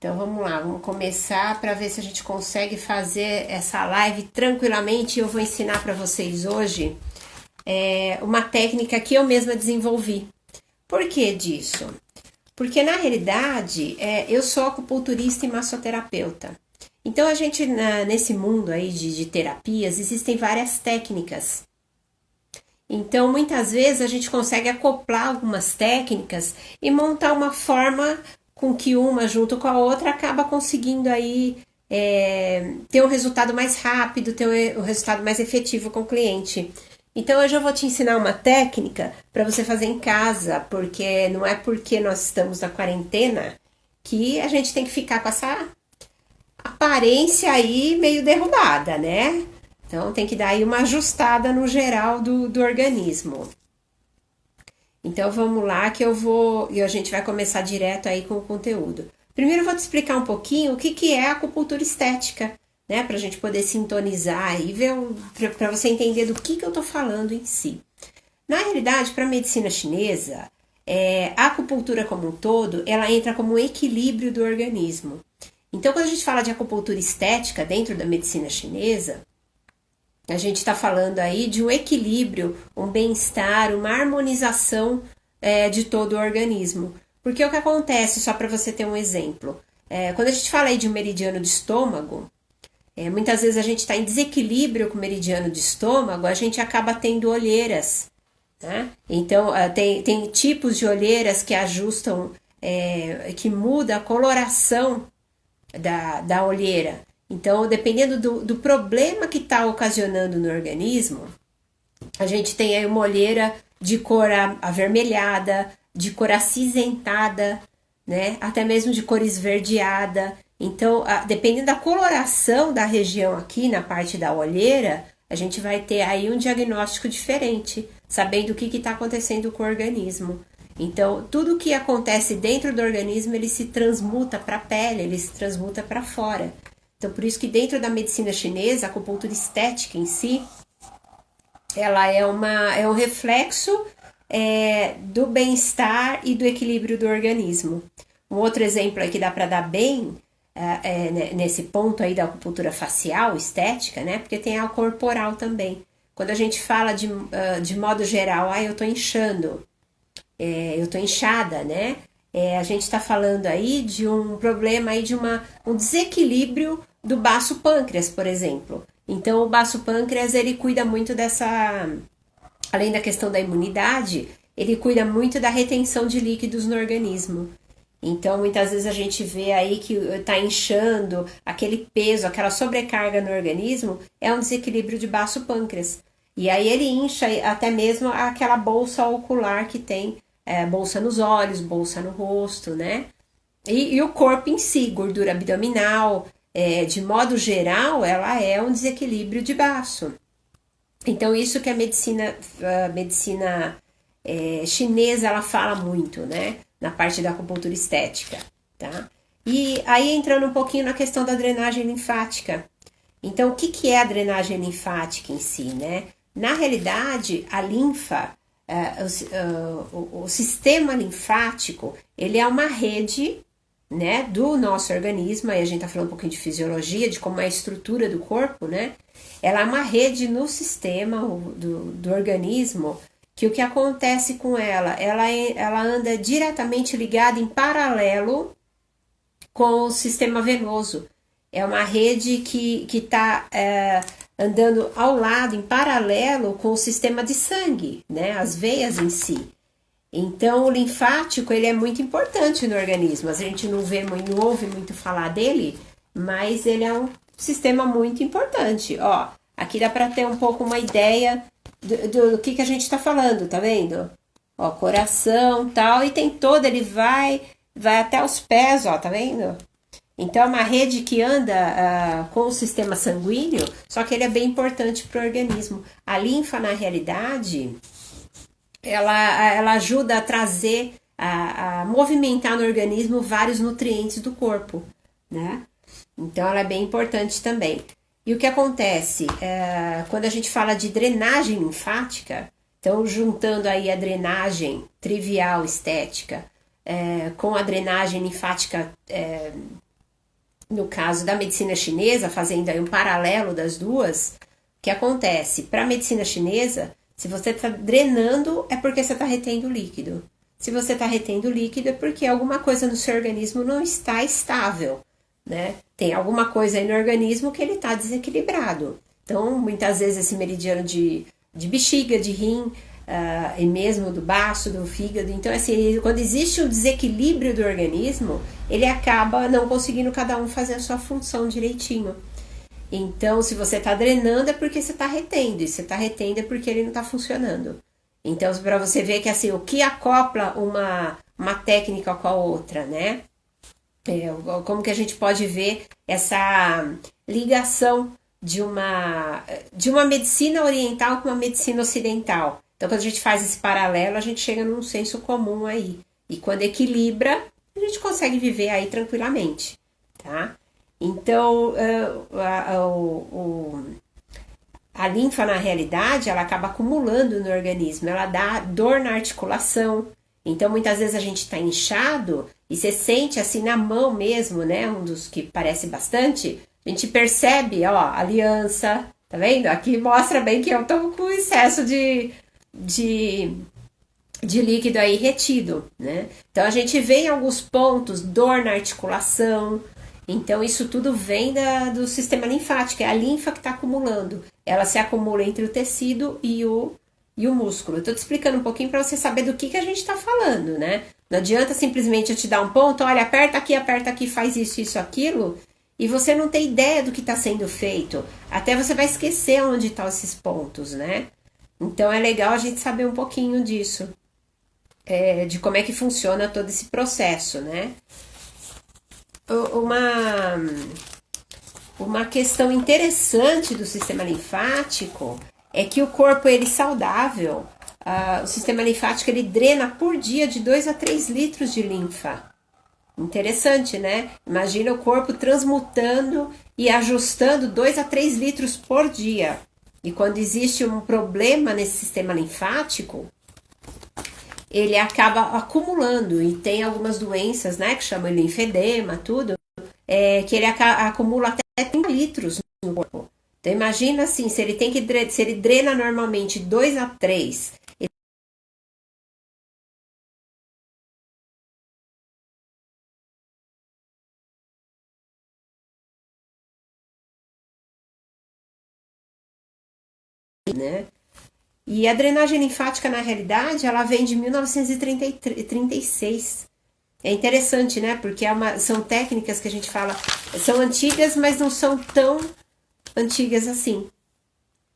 Então vamos lá, vamos começar para ver se a gente consegue fazer essa live tranquilamente. Eu vou ensinar para vocês hoje uma técnica que eu mesma desenvolvi. Por que disso? Porque na realidade eu sou acupunturista e massoterapeuta. Então a gente nesse mundo aí de terapias existem várias técnicas. Então muitas vezes a gente consegue acoplar algumas técnicas e montar uma forma com que uma junto com a outra acaba conseguindo aí ter um resultado mais rápido, ter um resultado mais efetivo com o cliente. Então hoje eu vou te ensinar uma técnica para você fazer em casa, porque não é porque nós estamos na quarentena que a gente tem que ficar com essa aparência aí meio derrubada, né? Então tem que dar aí uma ajustada no geral do organismo. Então vamos lá que e a gente vai começar direto aí com o conteúdo. Primeiro eu vou te explicar um pouquinho o que é a acupuntura estética, né? Pra gente poder sintonizar e ver, para você entender do que eu tô falando em si. Na realidade, para a medicina chinesa, a acupuntura como um todo, ela entra como um equilíbrio do organismo. Então quando a gente fala de acupuntura estética dentro da medicina chinesa, a gente está falando aí de um equilíbrio, um bem-estar, uma harmonização de todo o organismo. Porque o que acontece, só para você ter um exemplo, quando a gente fala aí de um meridiano de estômago, muitas vezes a gente está em desequilíbrio com o meridiano de estômago, a gente acaba tendo olheiras. Né? Então, tem tipos de olheiras que ajustam, que muda a coloração da olheira. Então, dependendo do problema que está ocasionando no organismo, a gente tem aí uma olheira de cor avermelhada, de cor acinzentada, né? Até mesmo de cor esverdeada. Então, dependendo da coloração da região aqui na parte da olheira, a gente vai ter aí um diagnóstico diferente, sabendo o que está acontecendo com o organismo. Então, tudo que acontece dentro do organismo, ele se transmuta para a pele, ele se transmuta para fora. Então, por isso que dentro da medicina chinesa, a acupuntura estética em si, ela é um reflexo do bem-estar e do equilíbrio do organismo. Um outro exemplo aí que dá para dar bem nesse ponto aí da acupuntura facial, estética, né? Porque tem a corporal também. Quando a gente fala de modo geral, eu tô inchando, eu tô inchada, né? A gente está falando aí de um problema aí de um desequilíbrio do baço pâncreas, por exemplo. Então, o baço pâncreas, ele cuida muito além da questão da imunidade, ele cuida muito da retenção de líquidos no organismo. Então, muitas vezes a gente vê aí que está inchando, aquele peso, aquela sobrecarga no organismo, é um desequilíbrio de baço pâncreas. E aí ele incha até mesmo aquela bolsa ocular que tem, bolsa nos olhos, bolsa no rosto, né? E o corpo em si, gordura abdominal, de modo geral, ela é um desequilíbrio de baço. Então, isso que a medicina chinesa, ela fala muito, né? Na parte da acupuntura estética, tá? E aí, entrando um pouquinho na questão da drenagem linfática. Então, o que é a drenagem linfática em si, né? Na realidade, a linfa, o sistema linfático, ele é uma rede, né, do nosso organismo. Aí a gente tá falando um pouquinho de fisiologia, de como é a estrutura do corpo, né? Ela é uma rede no sistema do organismo, que o que acontece com ela anda diretamente ligada em paralelo com o sistema venoso. É uma rede que está andando ao lado, em paralelo com o sistema de sangue, né? As veias em si. Então, o linfático, ele é muito importante no organismo. A gente não ouve muito falar dele, mas ele é um sistema muito importante. Ó, aqui dá para ter um pouco uma ideia do que a gente está falando, tá vendo? Ó, coração, tal, e tem todo, ele vai até os pés, ó, tá vendo? Então, é uma rede que anda com o sistema sanguíneo, só que ele é bem importante para o organismo. A linfa, na realidade, ela ajuda a trazer, a movimentar no organismo vários nutrientes do corpo, né? Então, ela é bem importante também. E o que acontece? Quando a gente fala de drenagem linfática, então, juntando aí a drenagem trivial estética com a drenagem linfática no caso da medicina chinesa, fazendo aí um paralelo das duas, o que acontece? Para a medicina chinesa, se você está drenando, é porque você está retendo líquido. Se você está retendo líquido, é porque alguma coisa no seu organismo não está estável, né? Tem alguma coisa aí no organismo que ele está desequilibrado. Então, muitas vezes esse meridiano de bexiga, de rim, e mesmo do baço, do fígado. Então, assim, quando existe um desequilíbrio do organismo, ele acaba não conseguindo cada um fazer a sua função direitinho. Então, se você está drenando, é porque você está retendo. E se você está retendo, é porque ele não está funcionando. Então, para você ver que, assim, o que acopla uma técnica com a outra, né? Como que a gente pode ver essa ligação de uma medicina oriental com uma medicina ocidental. Então, quando a gente faz esse paralelo, a gente chega num senso comum aí. E quando equilibra, a gente consegue viver aí tranquilamente, tá? Então, a linfa, na realidade, ela acaba acumulando no organismo. Ela dá dor na articulação. Então, muitas vezes a gente tá inchado e você sente assim na mão mesmo, né? Um dos que parece bastante. A gente percebe, ó, a aliança, tá vendo? Aqui mostra bem que eu tô com excesso de líquido aí retido, né? Então a gente vê em alguns pontos dor na articulação. Então isso tudo vem do sistema linfático, é a linfa que está acumulando. Ela se acumula entre o tecido e o músculo. Eu tô te explicando um pouquinho para você saber do que a gente está falando, né? Não adianta simplesmente eu te dar um ponto, olha, aperta aqui, faz isso, aquilo, e você não tem ideia do que está sendo feito. Até você vai esquecer onde estão esses pontos, né? Então é legal a gente saber um pouquinho disso, de como é que funciona todo esse processo, né? Uma questão interessante do sistema linfático é que o corpo, ele saudável, o sistema linfático, ele drena por dia de 2 a 3 litros de linfa. Interessante, né? Imagina o corpo transmutando e ajustando 2 a 3 litros por dia. E quando existe um problema nesse sistema linfático, ele acaba acumulando. E tem algumas doenças, né, que chamam de linfedema, tudo, que ele acumula até 30 litros no corpo. Então imagina assim, se ele drena normalmente 2 a 3, né? E a drenagem linfática, na realidade, ela vem de 1936. É interessante, né? Porque são técnicas que a gente fala, são antigas, mas não são tão antigas assim,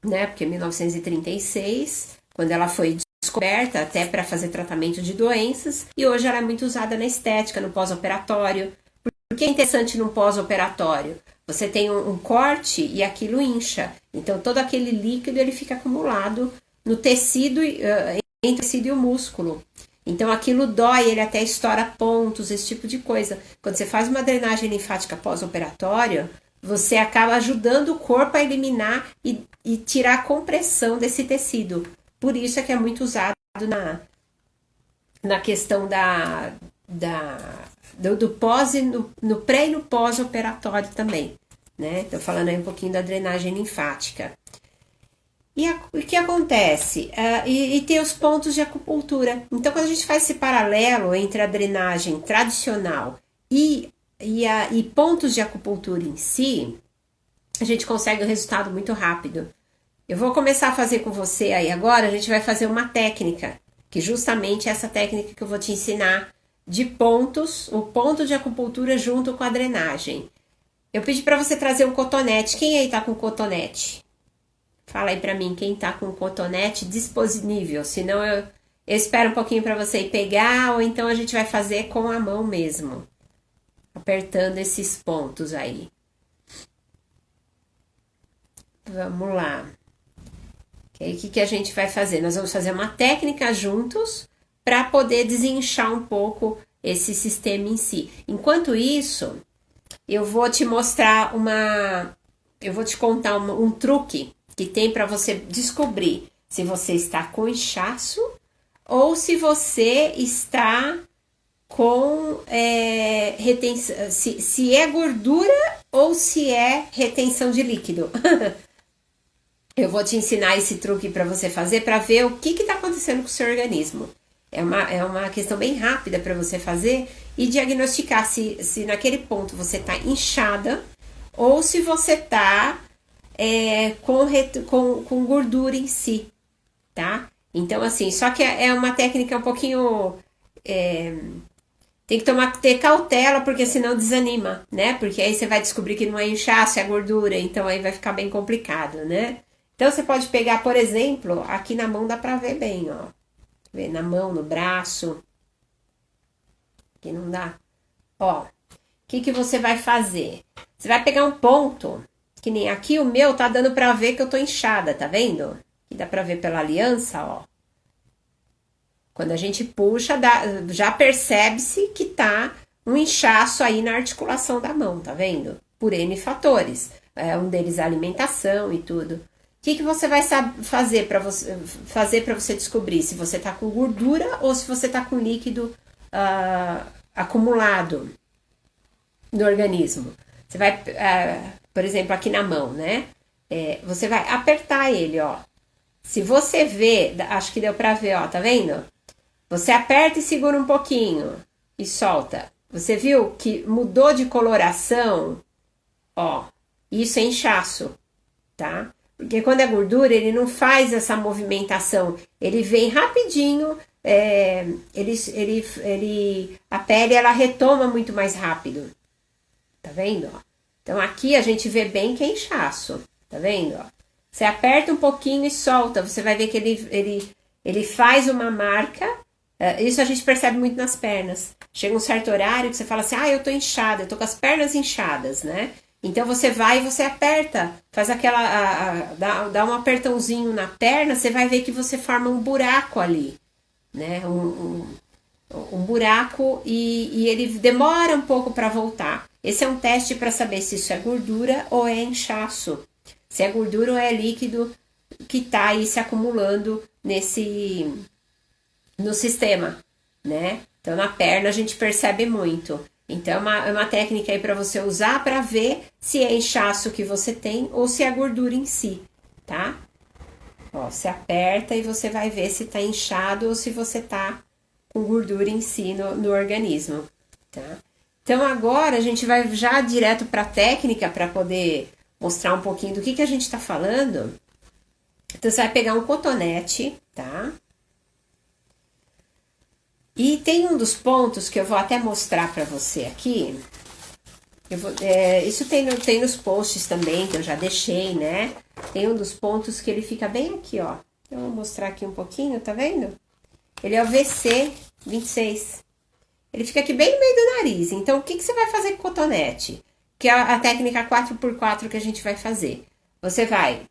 né? Porque 1936, quando ela foi descoberta até para fazer tratamento de doenças, e hoje ela é muito usada na estética, no pós-operatório. Por que é interessante no pós-operatório? Você tem um corte e aquilo incha. Então, todo aquele líquido ele fica acumulado no tecido, entre o tecido e o músculo. Então, aquilo dói, ele até estoura pontos, esse tipo de coisa. Quando você faz uma drenagem linfática pós-operatória, você acaba ajudando o corpo a eliminar e tirar a compressão desse tecido. Por isso é que é muito usado na questão do pós e no pré e no pós-operatório também, né? Tô falando aí um pouquinho da drenagem linfática. E o que acontece? E tem os pontos de acupuntura. Então, quando a gente faz esse paralelo entre a drenagem tradicional e pontos de acupuntura em si, a gente consegue um resultado muito rápido. Eu vou começar a fazer com você aí agora, a gente vai fazer uma técnica, que justamente é essa técnica que eu vou te ensinar, de pontos, o ponto de acupuntura junto com a drenagem. Eu pedi para você trazer um cotonete. Quem aí tá com cotonete? Fala aí pra mim quem tá com cotonete disponível, senão eu espero um pouquinho para você ir pegar, ou então a gente vai fazer com a mão mesmo, apertando esses pontos aí. Vamos lá. O que a gente vai fazer? Nós vamos fazer uma técnica juntos para poder desinchar um pouco esse sistema em si. Enquanto isso, eu vou te mostrar eu vou te contar um truque que tem para você descobrir se você está com inchaço ou se você está com retenção, se é gordura ou se é retenção de líquido. Eu vou te ensinar esse truque para você fazer, para ver o que está acontecendo com o seu organismo. É uma questão bem rápida para você fazer e diagnosticar se naquele ponto você está inchada ou se você está com gordura em si, tá? Então, assim, só que é uma técnica um pouquinho... tem que ter cautela, porque senão desanima, né? Porque aí você vai descobrir que não é inchaço, é gordura, então aí vai ficar bem complicado, né? Então, você pode pegar, por exemplo, aqui na mão dá pra ver bem, ó. Ver na mão, no braço. Aqui não dá. Ó, o que você vai fazer? Você vai pegar um ponto, que nem aqui o meu tá dando pra ver que eu tô inchada, tá vendo? Aqui dá pra ver pela aliança, ó. Quando a gente puxa, já percebe-se que tá um inchaço aí na articulação da mão, tá vendo? Por N fatores. Um deles é a alimentação e tudo. O que você vai fazer para você descobrir se você tá com gordura ou se você tá com líquido acumulado no organismo? Você vai, por exemplo, aqui na mão, né? Você vai apertar ele, ó. Se você vê, acho que deu pra ver, ó, tá vendo? Você aperta e segura um pouquinho e solta. Você viu que mudou de coloração? Ó, isso é inchaço, tá? Porque quando é gordura, ele não faz essa movimentação. Ele vem rapidinho, a pele ela retoma muito mais rápido. Tá vendo? Ó? Então aqui a gente vê bem que é inchaço. Tá vendo? Ó? Você aperta um pouquinho e solta. Você vai ver que ele faz uma marca. Isso a gente percebe muito nas pernas. Chega um certo horário que você fala assim, eu tô inchada, eu tô com as pernas inchadas, né? Então você vai e você aperta, faz dá um apertãozinho na perna, você vai ver que você forma um buraco ali, né? Um buraco e ele demora um pouco para voltar. Esse é um teste para saber se isso é gordura ou é inchaço. Se é gordura ou é líquido que tá aí se acumulando no sistema, né? Então na perna a gente percebe muito. Então é uma técnica aí para você usar para ver se é inchaço que você tem ou se é gordura em si, tá? Ó, você aperta e você vai ver se tá inchado ou se você tá com gordura em si no organismo, tá? Então agora a gente vai já direto para a técnica para poder mostrar um pouquinho do que a gente tá falando. Então você vai pegar um cotonete, tá? E tem um dos pontos que eu vou até mostrar para você aqui. Isso tem nos posts também, que eu já deixei, né? Tem um dos pontos que ele fica bem aqui, ó. Eu vou mostrar aqui um pouquinho, tá vendo? Ele é o VC 26. Ele fica aqui bem no meio do nariz. Então, o que você vai fazer com o cotonete? Que é a técnica 4x4 que a gente vai fazer. Você vai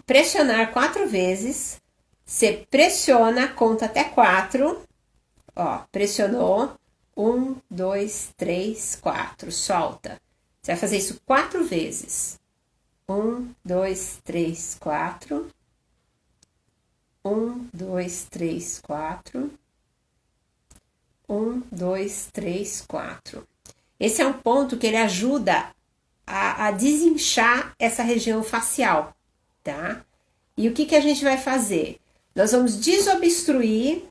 pressionar 4 vezes. Você pressiona, conta até 4. Ó, pressionou. 1, 2, 3, 4. Solta. Você vai fazer isso 4 vezes. 1, 2, 3, 4. 1, 2, 3, 4. 1, 2, 3, 4. Esse é um ponto que ele ajuda a desinchar essa região facial, tá? E o que a gente vai fazer? Nós vamos desobstruir,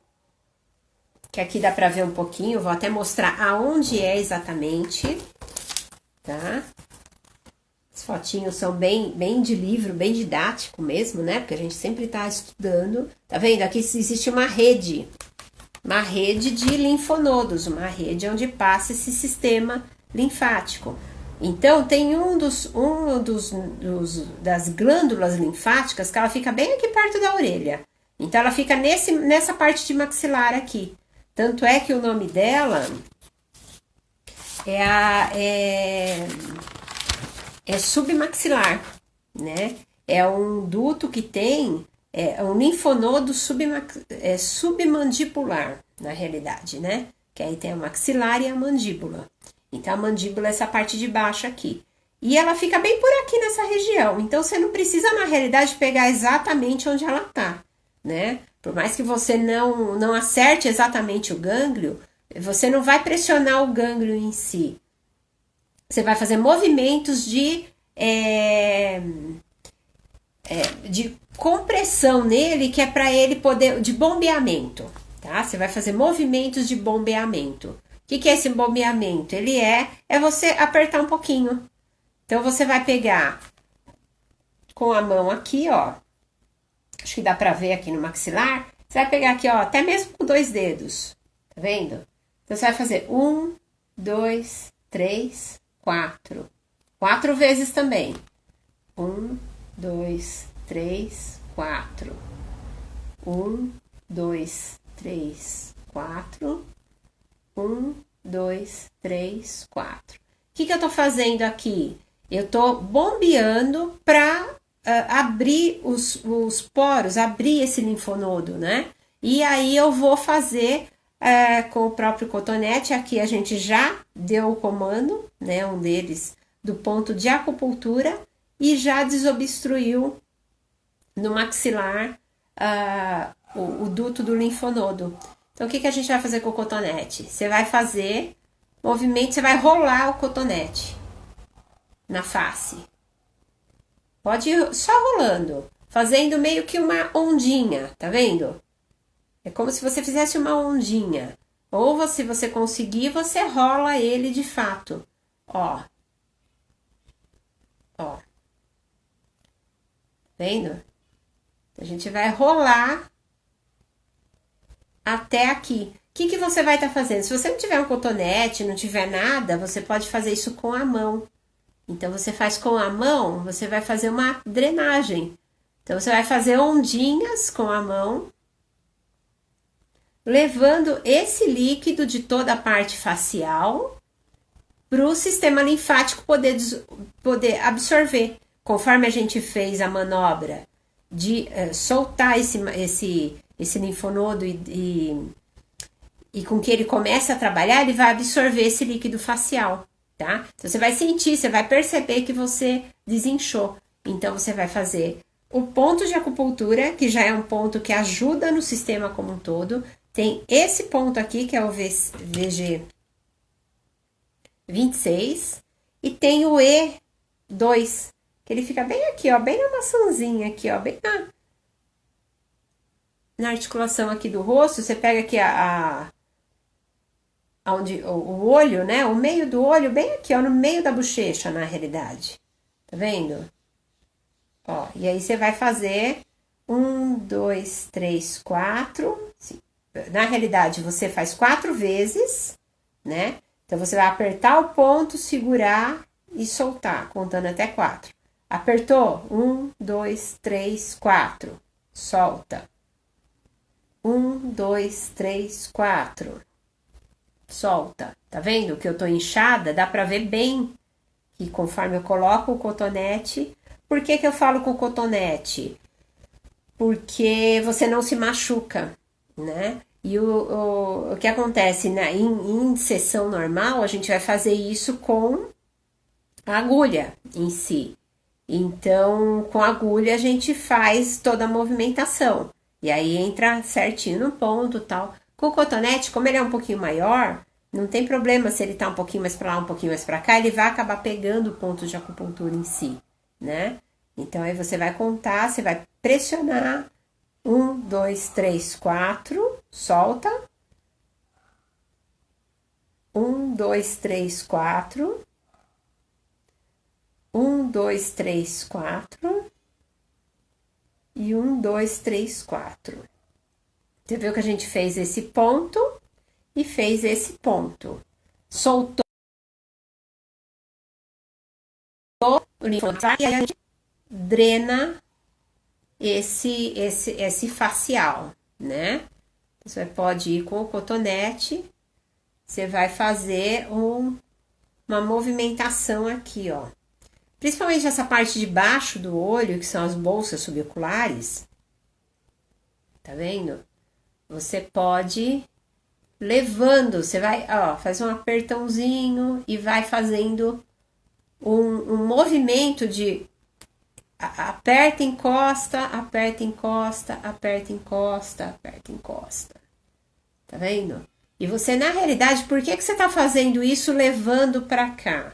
que aqui dá pra ver um pouquinho, vou até mostrar aonde é exatamente, tá? As fotinhos são bem de livro, bem didático mesmo, né? Porque a gente sempre tá estudando. Tá vendo? Aqui existe uma rede de linfonodos, uma rede onde passa esse sistema linfático. Então, tem das glândulas linfáticas que ela fica bem aqui perto da orelha. Então, ela fica nessa parte de maxilar aqui. Tanto é que o nome dela é submaxilar, né? É um duto que tem, um linfonodo submandibular, na realidade, né? Que aí tem a maxilar e a mandíbula. Então, a mandíbula é essa parte de baixo aqui. E ela fica bem por aqui nessa região. Então, você não precisa, na realidade, pegar exatamente onde ela tá, né? Por mais que você não acerte exatamente o gânglio, Você não vai pressionar o gânglio em si. Você vai fazer movimentos de compressão nele, que é para ele poder, de bombeamento, tá? Você vai fazer movimentos de bombeamento. O que é esse bombeamento? Ele é você apertar um pouquinho. Então, você vai pegar com a mão aqui, ó. Acho que dá pra ver aqui no maxilar. Você vai pegar aqui, ó, até mesmo com 2 dedos. Tá vendo? Então, você vai fazer 1, 2, 3, 4. 4 vezes também. 1, 2, 3, 4. 1, 2, 3, 4. 1, 2, 3, 4. O que eu tô fazendo aqui? Eu tô bombeando pra abrir os poros, abrir esse linfonodo, né? E aí eu vou fazer com o próprio cotonete. Aqui a gente já deu o comando, né? Um deles do ponto de acupuntura e já desobstruiu no maxilar o duto do linfonodo. Então, o que a gente vai fazer com o cotonete? Você vai fazer movimento, você vai rolar o cotonete na face. Pode ir só rolando, fazendo meio que uma ondinha, tá vendo? É como se você fizesse uma ondinha. Ou se você conseguir, você rola ele de fato. Ó. Ó. Vendo? A gente vai rolar até aqui. O que você vai estar fazendo? Se você não tiver um cotonete, não tiver nada, você pode fazer isso com a mão. Então, você faz com a mão, você vai fazer uma drenagem. Então, você vai fazer ondinhas com a mão, levando esse líquido de toda a parte facial para o sistema linfático poder absorver. Conforme a gente fez a manobra de soltar esse linfonodo e com que ele comece a trabalhar, ele vai absorver esse líquido facial, tá? Então, você vai sentir, você vai perceber que você desinchou. Então, você vai fazer o ponto de acupuntura, que já é um ponto que ajuda no sistema como um todo. Tem esse ponto aqui, que é o VG 26, e tem o E2, que ele fica bem aqui, ó, bem na maçãzinha aqui, ó, bem na articulação aqui do rosto. Você pega aqui onde o olho, né, o meio do olho, bem aqui, ó, no meio da bochecha, na realidade. Tá vendo? Ó, e aí você vai fazer 1, 2, 3, 4. Na realidade, você faz 4 vezes, né? Então, você vai apertar o ponto, segurar e soltar, contando até 4. Apertou? 1, 2, 3, 4. Solta. 1, 2, 3, 4. Solta. Tá vendo que eu tô inchada? Dá pra ver bem que conforme eu coloco o cotonete. Por que eu falo com o cotonete? Porque você não se machuca, né? E o que acontece em sessão normal, a gente vai fazer isso com a agulha em si. Então, com a agulha a gente faz toda a movimentação. E aí entra certinho no ponto e tal. Com o cotonete, como ele é um pouquinho maior, não tem problema se ele tá um pouquinho mais pra lá, um pouquinho mais pra cá, ele vai acabar pegando o ponto de acupuntura em si, né? Então, aí você vai contar, você vai pressionar. 1, 2, 3, 4, solta. 1, 2, 3, 4. 1, 2, 3, 4. E 1, 2, 3, 4. Você viu que a gente fez esse ponto e fez esse ponto. Soltou o linfonodo e aí a gente drena esse facial, né? Você pode ir com o cotonete, você vai fazer uma movimentação aqui, ó. Principalmente essa parte de baixo do olho, que são as bolsas suboculares. Tá vendo? Você pode ir levando, você vai, ó, faz um apertãozinho e vai fazendo um movimento de aperta, encosta, aperta, encosta, aperta, encosta, aperta, encosta. Tá vendo? E você, na realidade, por que você está fazendo isso levando para cá?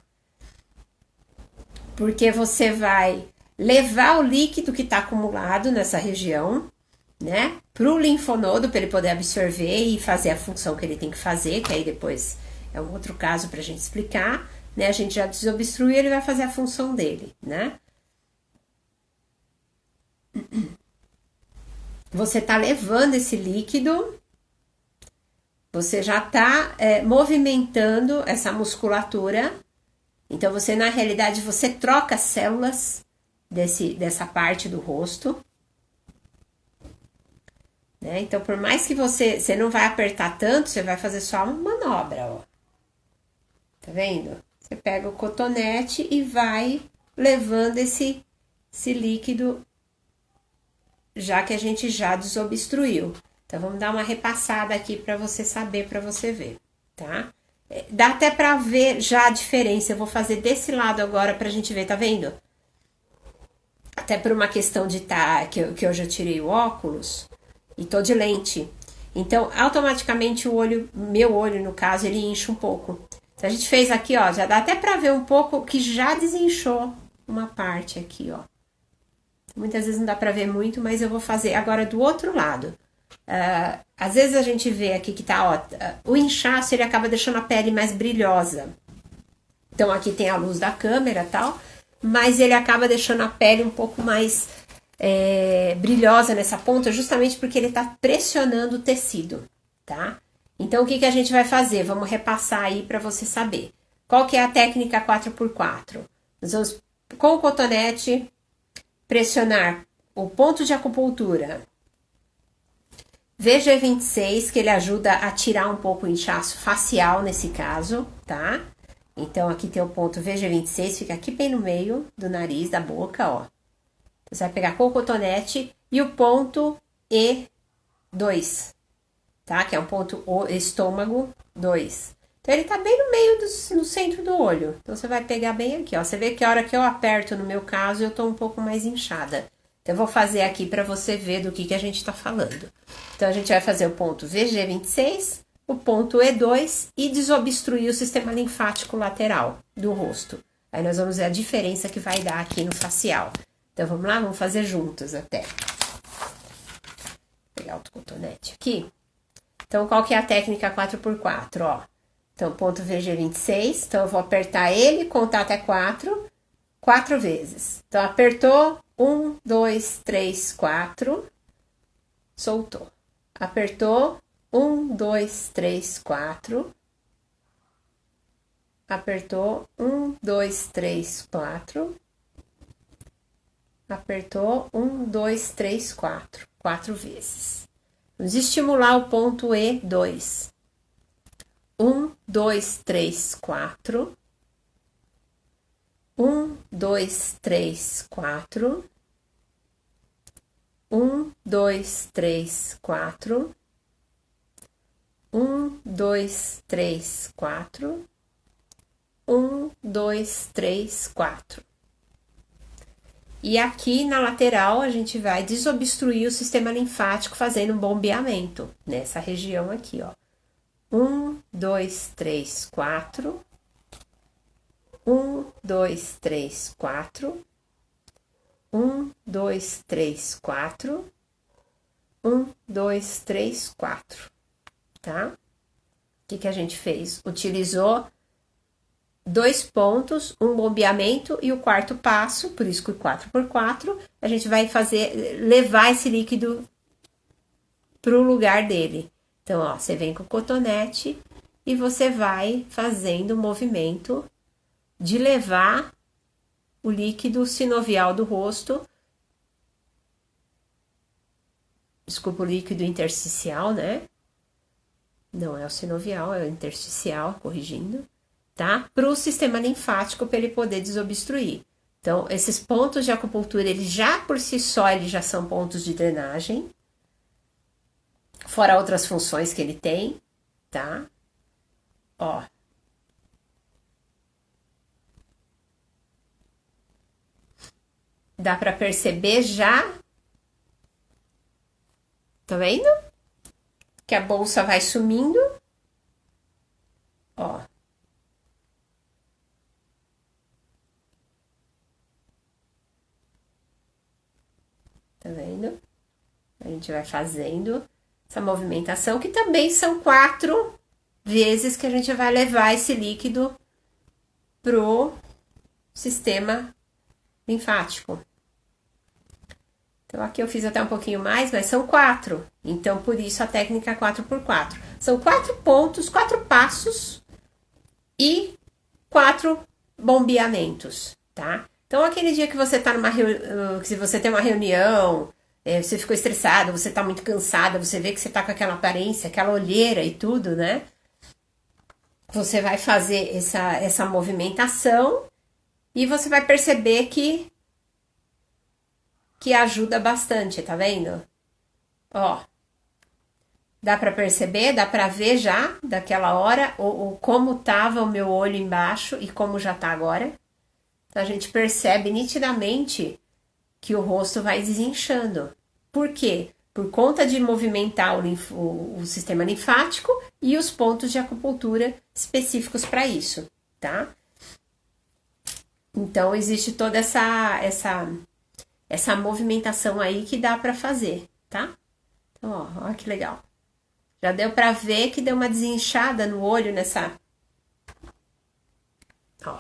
Porque você vai levar o líquido que está acumulado nessa região, né, para o linfonodo, para ele poder absorver e fazer a função que ele tem que fazer, que aí depois é um outro caso para a gente explicar, né, a gente já desobstruiu, ele vai fazer a função dele, né. Você está levando esse líquido, você já está movimentando essa musculatura, então você, na realidade, você troca células dessa parte do rosto, né? Então, por mais que você não vai apertar tanto, você vai fazer só uma manobra, ó. Tá vendo? Você pega o cotonete e vai levando esse líquido, já que a gente já desobstruiu. Então, vamos dar uma repassada aqui para você saber, para você ver, tá? Dá até para ver já a diferença. Eu vou fazer desse lado agora pra gente ver, tá vendo? Até por uma questão de que eu já tirei o óculos e tô de lente. Então, automaticamente meu olho, no caso, ele incha um pouco. Então, a gente fez aqui, ó, já dá até pra ver um pouco que já desinchou uma parte aqui, ó. Muitas vezes não dá pra ver muito, mas eu vou fazer agora do outro lado. Às vezes a gente vê aqui que tá, ó, o inchaço ele acaba deixando a pele mais brilhosa. Então aqui tem a luz da câmera e tal, mas ele acaba deixando a pele um pouco mais brilhosa nessa ponta, justamente porque ele tá pressionando o tecido, tá? Então o que a gente vai fazer? Vamos repassar aí para você saber. Qual que é a técnica 4x4? Nós vamos, com o cotonete, pressionar o ponto de acupuntura VG26, que ele ajuda a tirar um pouco o inchaço facial nesse caso, tá? Então, aqui tem o ponto VG26, fica aqui bem no meio do nariz, da boca, ó. Você vai pegar com o cotonete e o ponto E2, tá? Que é um ponto estômago 2. Então, ele tá bem no meio, no centro do olho. Então, você vai pegar bem aqui, ó. Você vê que a hora que eu aperto, no meu caso, eu tô um pouco mais inchada. Então, eu vou fazer aqui pra você ver do que a gente tá falando. Então, a gente vai fazer o ponto VG26, o ponto E2 e desobstruir o sistema linfático lateral do rosto. Aí, nós vamos ver a diferença que vai dar aqui no facial. Então, vamos lá? Vamos fazer juntos até. Vou pegar outro cotonete aqui. Então, qual que é a técnica 4x4, ó? Então, ponto VG26. Então, eu vou apertar ele, contar até 4 vezes. Então, apertou, 1, 2, 3, 4. Soltou. Apertou, 1, 2, 3, 4. Apertou, 1, 2, 3, 4. Apertou, 1, 2, 3, 4. 4 vezes. Vamos estimular o ponto E2. 1, 2, 3, 4. 1, 2, 3, 4. 1, 2, 3, 4. 1, 2, 3, 4. 1, 2, 3, 4. E aqui na lateral a gente vai desobstruir o sistema linfático fazendo um bombeamento nessa região aqui, ó. 1, 2, 3, 4. 1, 2, 3, 4. 1, 2, 3, 4. 1, 2, 3, 4. Tá? O que a gente fez? Utilizou 2 pontos, um bombeamento e o quarto passo, por isso que 4x4, a gente vai levar esse líquido pro lugar dele. Então, ó, você vem com o cotonete e você vai fazendo o movimento de levar o líquido sinovial do rosto, desculpa, o líquido intersticial, né? Não é o sinovial, é o intersticial, corrigindo, tá? Para o sistema linfático, para ele poder desobstruir. Então, esses pontos de acupuntura, eles já por si só, eles já são pontos de drenagem, fora outras funções que ele tem, tá? Ó. Dá para perceber já, tá vendo? Que a bolsa vai sumindo, Tá vendo? A gente vai fazendo essa movimentação, que também são 4 vezes que a gente vai levar esse líquido pro sistema linfático. Então, aqui eu fiz até um pouquinho mais, mas são 4. Então, por isso a técnica 4x4. São 4 pontos, 4 passos e 4 bombeamentos, tá? Então, aquele dia que você tá se você tem uma reunião, você ficou estressado, você tá muito cansada, você vê que você tá com aquela aparência, aquela olheira e tudo, né? Você vai fazer essa movimentação e você vai perceber que ajuda bastante, tá vendo? Ó, dá pra perceber, dá pra ver já daquela hora como tava o meu olho embaixo e como já tá agora. Então, a gente percebe nitidamente que o rosto vai desinchando. Por quê? Por conta de movimentar o sistema linfático e os pontos de acupuntura específicos para isso, tá? Então, existe toda essa movimentação aí que dá para fazer, tá? Então, ó que legal. Já deu para ver que deu uma desinchada no olho nessa... Ó.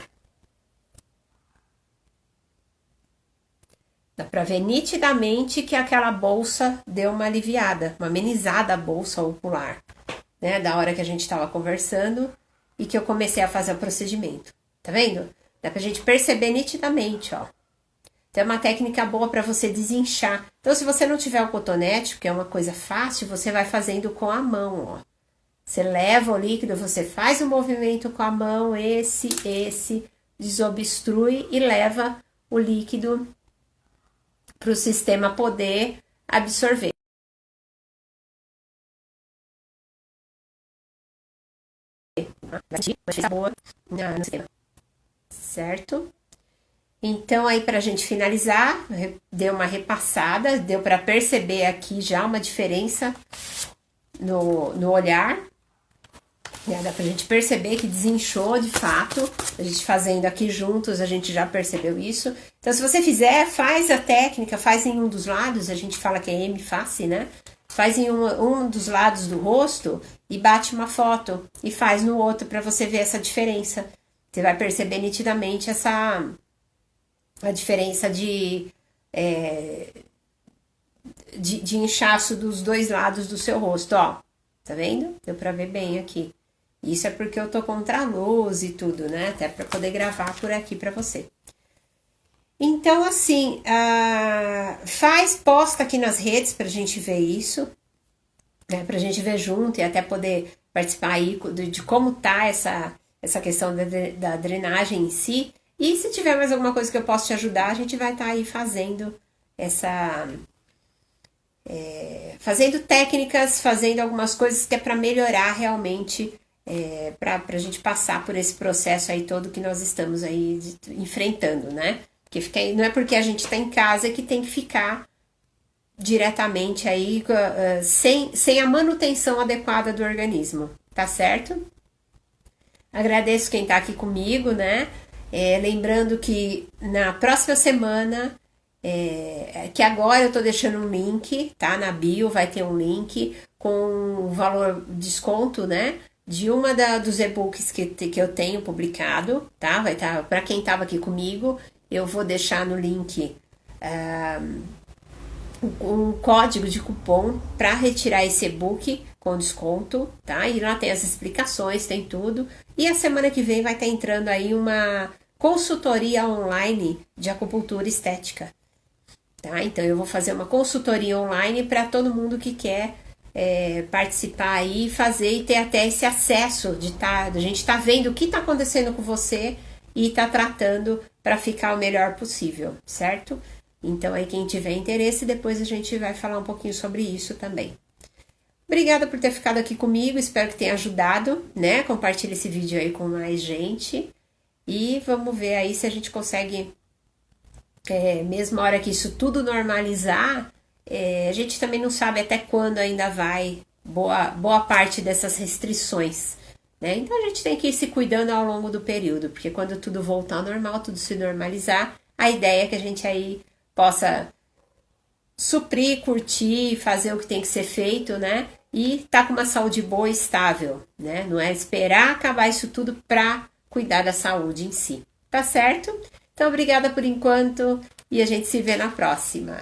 Dá pra ver nitidamente que aquela bolsa deu uma aliviada, uma amenizada a bolsa ocular, né? Da hora que a gente tava conversando e que eu comecei a fazer o procedimento. Tá vendo? Dá pra gente perceber nitidamente, ó. Então, é uma técnica boa para você desinchar. Então, se você não tiver o cotonete, que é uma coisa fácil, você vai fazendo com a mão, ó. Você leva o líquido, você faz o movimento com a mão, esse, desobstrui e leva o líquido para o sistema poder absorver. Boa no sistema. Certo? Então, aí, pra gente finalizar, deu uma repassada, deu para perceber aqui já uma diferença no olhar. Dá pra gente perceber que desinchou de fato. A gente fazendo aqui juntos, a gente já percebeu isso. Então, se você fizer, faz a técnica, faz em um dos lados, a gente fala que é M-face, né? Faz em um dos lados do rosto e bate uma foto. E faz no outro para você ver essa diferença. Você vai perceber nitidamente a diferença de inchaço dos dois lados do seu rosto, ó. Tá vendo? Deu pra ver bem aqui. Isso é porque eu tô contra a luz e tudo, né? Até pra poder gravar por aqui pra você. Então, assim, posta aqui nas redes pra gente ver isso, né? Pra gente ver junto e até poder participar aí de como tá essa questão da drenagem em si. E se tiver mais alguma coisa que eu possa te ajudar, a gente vai estar aí fazendo fazendo técnicas, fazendo algumas coisas que é para melhorar realmente, para a gente passar por esse processo aí todo que nós estamos aí enfrentando, né? Porque não é porque a gente está em casa que tem que ficar diretamente aí sem a manutenção adequada do organismo, tá certo? Agradeço quem tá aqui comigo, né? Lembrando que na próxima semana, que agora eu tô deixando um link, tá? Na bio vai ter um link com o valor desconto, né? De uma dos e-books que eu tenho publicado, tá? Vai estar, para quem tava aqui comigo, eu vou deixar no link um código de cupom para retirar esse e-book com desconto, tá? E lá tem as explicações, tem tudo. E a semana que vem vai estar entrando aí uma consultoria online de acupuntura estética, tá? Então eu vou fazer uma consultoria online para todo mundo que quer participar aí, fazer e ter até esse acesso de a gente tá vendo o que tá acontecendo com você e tá tratando para ficar o melhor possível, certo? Então aí quem tiver interesse, depois a gente vai falar um pouquinho sobre isso também. Obrigada por ter ficado aqui comigo, espero que tenha ajudado, né? Compartilhe esse vídeo aí com mais gente e vamos ver aí se a gente consegue, mesmo a hora que isso tudo normalizar, a gente também não sabe até quando ainda vai boa parte dessas restrições, né? Então a gente tem que ir se cuidando ao longo do período, porque quando tudo voltar ao normal, tudo se normalizar, a ideia é que a gente aí possa suprir, curtir, fazer o que tem que ser feito, né? E tá com uma saúde boa e estável, né? Não é esperar acabar isso tudo para cuidar da saúde em si. Tá certo? Então, obrigada por enquanto e a gente se vê na próxima.